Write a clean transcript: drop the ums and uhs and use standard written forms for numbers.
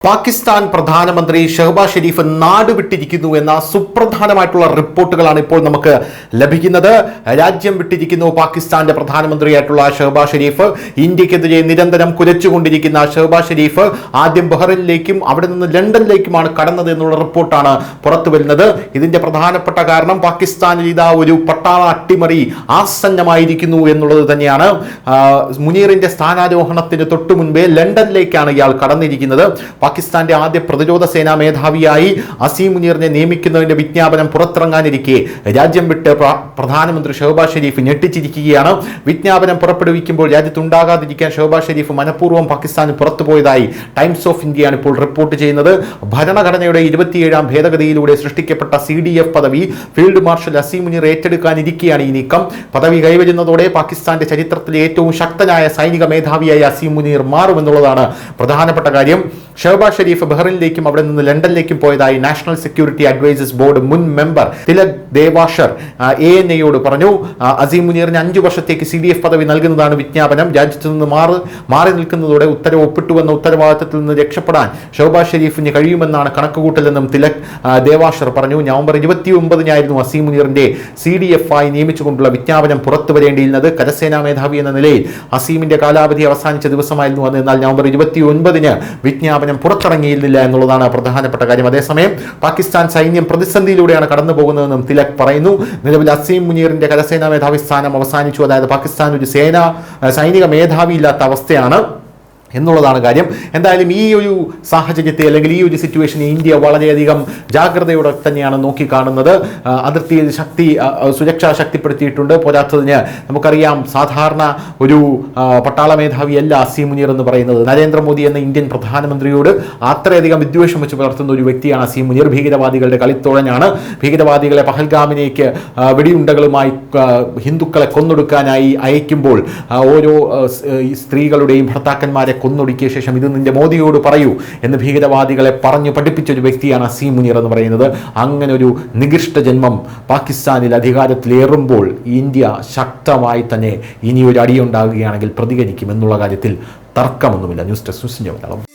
പാകിസ്ഥാൻ പ്രധാനമന്ത്രി ഷഹബാസ് ഷെരീഫ് നാടുവിട്ടിരിക്കുന്നു എന്ന സുപ്രധാനമായിട്ടുള്ള റിപ്പോർട്ടുകളാണ് ഇപ്പോൾ നമുക്ക് ലഭിക്കുന്നത്. രാജ്യം വിട്ടിരിക്കുന്നു പാകിസ്ഥാന്റെ പ്രധാനമന്ത്രിയായിട്ടുള്ള ഷഹബാസ് ഷെരീഫ്. ഇന്ത്യക്കെതിരെ നിരന്തരം കുരച്ചുകൊണ്ടിരിക്കുന്ന ഷഹബാസ് ഷെരീഫ് ആദ്യം ബഹ്റൈനിലേക്കും അവിടെ നിന്ന് ലണ്ടനിലേക്കുമാണ് കടന്നത് എന്നുള്ള റിപ്പോർട്ടാണ് പുറത്തു വരുന്നത്. ഇതിന്റെ പ്രധാനപ്പെട്ട കാരണം പാകിസ്ഥാനിൽ ഇതാ ഒരു പട്ടാള അട്ടിമറി ആസന്നമായിരിക്കുന്നു എന്നുള്ളത് തന്നെയാണ്. മുനീറിന്റെ സ്ഥാനാരോഹണത്തിന് തൊട്ടു മുൻപേ ലണ്ടനിലേക്കാണ് ഇയാൾ കടന്നിരിക്കുന്നത്. പാകിസ്ഥാന്റെ ആദ്യ പ്രതിരോധ സേനാ മേധാവിയായി അസീം മുനീറിനെ നിയമിക്കുന്നതിന്റെ വിജ്ഞാപനം പുറത്തിറങ്ങാനിരിക്കെ രാജ്യം വിട്ട് പ്രധാനമന്ത്രി ഷഹബാസ് ഷെരീഫ് ഞെട്ടിച്ചിരിക്കുകയാണ്. വിജ്ഞാപനം പുറപ്പെടുവിക്കുമ്പോൾ രാജ്യത്തുണ്ടാകാതിരിക്കാൻ ഷഹബാസ് ഷെരീഫ് മനഃപൂർവ്വം പാകിസ്ഥാന് പുറത്തുപോയതായി ടൈംസ് ഓഫ് ഇന്ത്യയാണ് ഇപ്പോൾ റിപ്പോർട്ട് ചെയ്യുന്നത്. ഭരണഘടനയുടെ 27ാം ഭേദഗതിയിലൂടെ സൃഷ്ടിക്കപ്പെട്ട CDF പദവി ഫീൽഡ് മാർഷൽ അസീം മുനീർ ഏറ്റെടുക്കാനിരിക്കെയാണ് ഈ നീക്കം. പദവി കൈവരുന്നതോടെ പാകിസ്ഥാന്റെ ചരിത്രത്തിലെ ഏറ്റവും ശക്തനായ സൈനിക മേധാവിയായി അസീം മുനീർ മാറുമെന്നുള്ളതാണ് പ്രധാനപ്പെട്ട കാര്യം. ഷഹബാസ് ഷെരീഫ് ബഹ്റൈനിലേക്കും അവിടെ നിന്ന് ലണ്ടനിലേക്കും പോയതായി നാഷണൽ സെക്യൂരിറ്റി അഡ്വൈസേഴ്സ് ബോർഡ് മുൻ മെമ്പർ തിലക് ദേവാഷർ ANAയോട് പറഞ്ഞു. അസീം മുനീറിന് 5 വർഷത്തേക്ക് CDF പദവി നൽകുന്നതാണ് വിജ്ഞാപനം. രാജ്യത്തു നിന്ന് മാറി നിൽക്കുന്നതോടെ ഉത്തരവ് ഒപ്പിട്ടുവെന്ന ഉത്തരവാദിത്തത്തിൽ നിന്ന് രക്ഷപ്പെടാൻ ഷഹബാസ് ഷെരീഫിന് കഴിയുമെന്നാണ് കണക്കുകൂട്ടലെന്നും തിലക് ദേവാഷർ പറഞ്ഞു. നവംബർ 29-നായിരുന്നു അസീം മുനീറിന്റെ CDF ആയി നിയമിച്ചുകൊണ്ടുള്ള വിജ്ഞാപനം പുറത്തു വരേണ്ടിയിരുന്നത്. കരസേനാ മേധാവി എന്ന നിലയിൽ അസീമിന്റെ കാലാവധി അവസാനിച്ച ദിവസമായിരുന്നു അന്ന്. എന്നാൽ നവംബർ 29-ന് വിജ്ഞാപനം പുറത്തിറങ്ങിയിരുന്നില്ല എന്നുള്ളതാണ് പ്രധാനപ്പെട്ട കാര്യം. അതേസമയം പാകിസ്ഥാൻ സൈന്യം പ്രതിസന്ധിയിലൂടെയാണ് കടന്നു പോകുന്നതെന്നും തിലക് പറയുന്നു. നിലവിൽ അസീം മുനീറിന്റെ കരസേനാ മേധാവി സ്ഥാനം അവസാനിച്ചു. അതായത് പാകിസ്ഥാൻ ഒരു സൈനിക മേധാവി ഇല്ലാത്ത അവസ്ഥയാണ് എന്നുള്ളതാണ് കാര്യം. എന്തായാലും ഈ ഒരു സാഹചര്യത്തെ അല്ലെങ്കിൽ ഈ ഒരു സിറ്റുവേഷനെ ഇന്ത്യ വളരെയധികം ജാഗ്രതയോടെ തന്നെയാണ് നോക്കിക്കാണുന്നത്. അതിർത്തിയിൽ സുരക്ഷ ശക്തിപ്പെടുത്തിയിട്ടുണ്ട്. പോരാത്തതിന് നമുക്കറിയാം, സാധാരണ ഒരു പട്ടാള മേധാവിയല്ല അസീം മുനീർ എന്ന് പറയുന്നത്. നരേന്ദ്രമോദി എന്ന ഇന്ത്യൻ പ്രധാനമന്ത്രിയോട് അത്രയധികം വിദ്വേഷം വെച്ച് പുലർത്തുന്ന ഒരു വ്യക്തിയാണ് അസീം മുനീർ. ഭീകരവാദികളുടെ കളിത്തോഴനാണ്. ഭീകരവാദികളെ പഹൽഗാമിലേക്ക് വെടിയുണ്ടകളുമായി ഹിന്ദുക്കളെ കൊന്നൊടുക്കാനായി അയക്കുമ്പോൾ ഓരോ സ്ത്രീകളുടെയും ഭർത്താക്കന്മാരെ കൊന്നൊടുക്കിയ ശേഷം ഇത് നിന്റെ മോദിയോട് പറയൂ എന്ന് ഭീകരവാദികളെ പറഞ്ഞു പഠിപ്പിച്ച ഒരു വ്യക്തിയാണ് അസീം മുനീർ എന്ന് പറയുന്നത്. അങ്ങനെ ഒരു നികൃഷ്ട ജന്മം പാകിസ്ഥാനിൽ അധികാരത്തിലേറുമ്പോൾ ഇന്ത്യ ശക്തമായി തന്നെ ഇനിയൊരു അടിയുണ്ടാകുകയാണെങ്കിൽ പ്രതികരിക്കും എന്നുള്ള കാര്യത്തിൽ തർക്കമൊന്നുമില്ല. News desk news India Malayalam.